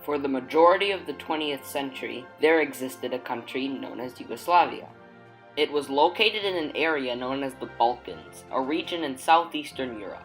For the majority of the 20th century, there existed a country known as Yugoslavia. It was located in an area known as the Balkans, a region in southeastern Europe.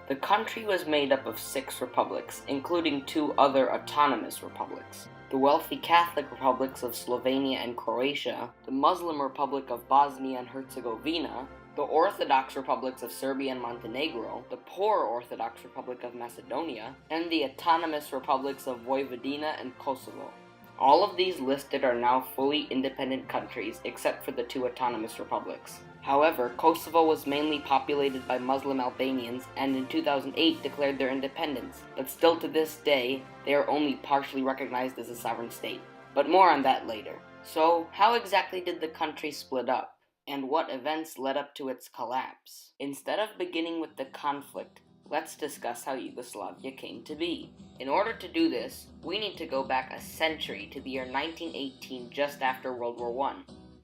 The country was made up of 6 republics, including 2 other autonomous republics: the wealthy Catholic republics of Slovenia and Croatia, the Muslim Republic of Bosnia and Herzegovina, the Orthodox republics of Serbia and Montenegro, the poor Orthodox Republic of Macedonia, and the autonomous republics of Vojvodina and Kosovo. All of these listed are now fully independent countries except for the 2 autonomous republics. However, Kosovo was mainly populated by Muslim Albanians and in 2008 declared their independence, but still to this day, they are only partially recognized as a sovereign state. But more on that later. So, how exactly did the country split up? And what events led up to its collapse? Instead of beginning with the conflict, let's discuss how Yugoslavia came to be. In order to do this, we need to go back a century to the year 1918, just after World War I.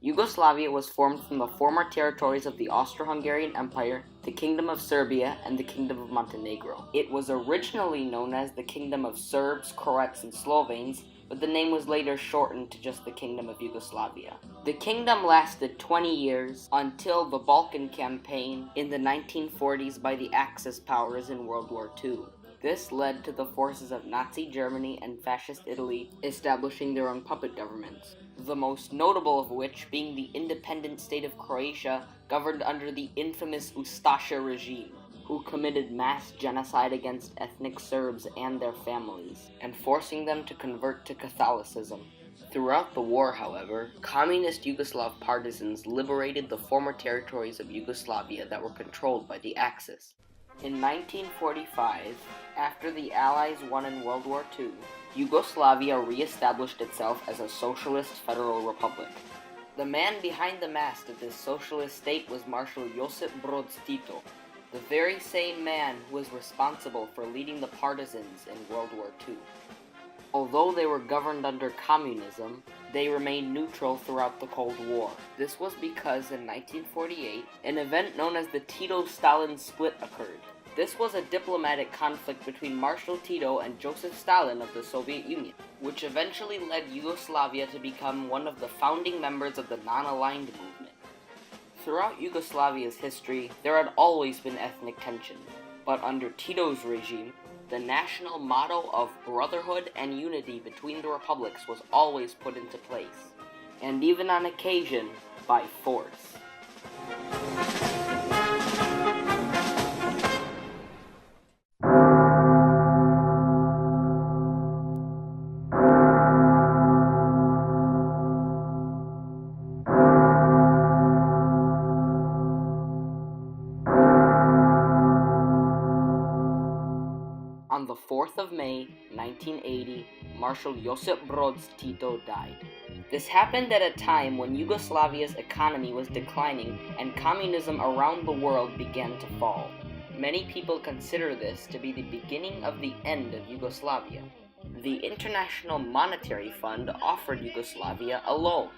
Yugoslavia was formed from the former territories of the Austro-Hungarian Empire, the Kingdom of Serbia, and the Kingdom of Montenegro. It was originally known as the Kingdom of Serbs, Croats, and Slovenes, but the name was later shortened to just the Kingdom of Yugoslavia. The kingdom lasted 20 years until the Balkan Campaign in the 1940s by the Axis powers in World War II. This led to the forces of Nazi Germany and Fascist Italy establishing their own puppet governments, the most notable of which being the independent state of Croatia, governed under the infamous Ustaša regime, who committed mass genocide against ethnic Serbs and their families, and forcing them to convert to Catholicism. Throughout the war, however, communist Yugoslav partisans liberated the former territories of Yugoslavia that were controlled by the Axis. In 1945, after the Allies won in World War II, Yugoslavia re-established itself as a socialist federal republic. The man behind the mast of this socialist state was Marshal Josip Broz Tito, the very same man who was responsible for leading the partisans in World War II. Although they were governed under communism, they remained neutral throughout the Cold War. This was because in 1948, an event known as the Tito-Stalin split occurred. This was a diplomatic conflict between Marshal Tito and Joseph Stalin of the Soviet Union, which eventually led Yugoslavia to become one of the founding members of the non-aligned movement. Throughout Yugoslavia's history, there had always been ethnic tension, but under Tito's regime, the national motto of brotherhood and unity between the republics was always put into place, and even on occasion, by force. On the 4th of May, 1980, Marshal Josip Broz Tito died. This happened at a time when Yugoslavia's economy was declining and communism around the world began to fall. Many people consider this to be the beginning of the end of Yugoslavia. The International Monetary Fund offered Yugoslavia a loan.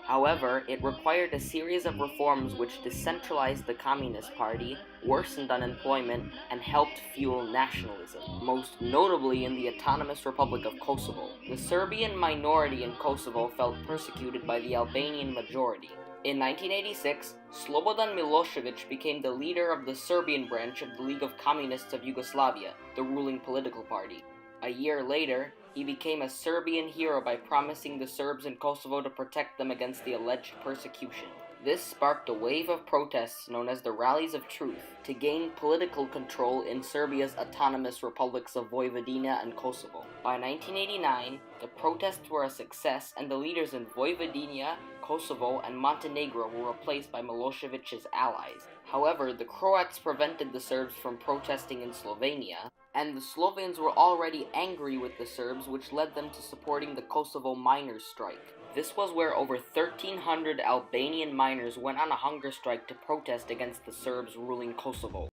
However, it required a series of reforms which decentralized the Communist Party, worsened unemployment, and helped fuel nationalism, most notably in the Autonomous Republic of Kosovo. The Serbian minority in Kosovo felt persecuted by the Albanian majority. In 1986, Slobodan Milošević became the leader of the Serbian branch of the League of Communists of Yugoslavia, the ruling political party. A year later, he became a Serbian hero by promising the Serbs in Kosovo to protect them against the alleged persecution. This sparked a wave of protests known as the Rallies of Truth to gain political control in Serbia's autonomous republics of Vojvodina and Kosovo. By 1989, the protests were a success and the leaders in Vojvodina, Kosovo, and Montenegro were replaced by Milošević's allies. However, the Croats prevented the Serbs from protesting in Slovenia, and the Slovenes were already angry with the Serbs, which led them to supporting the Kosovo miners' strike. This was where over 1,300 Albanian miners went on a hunger strike to protest against the Serbs ruling Kosovo.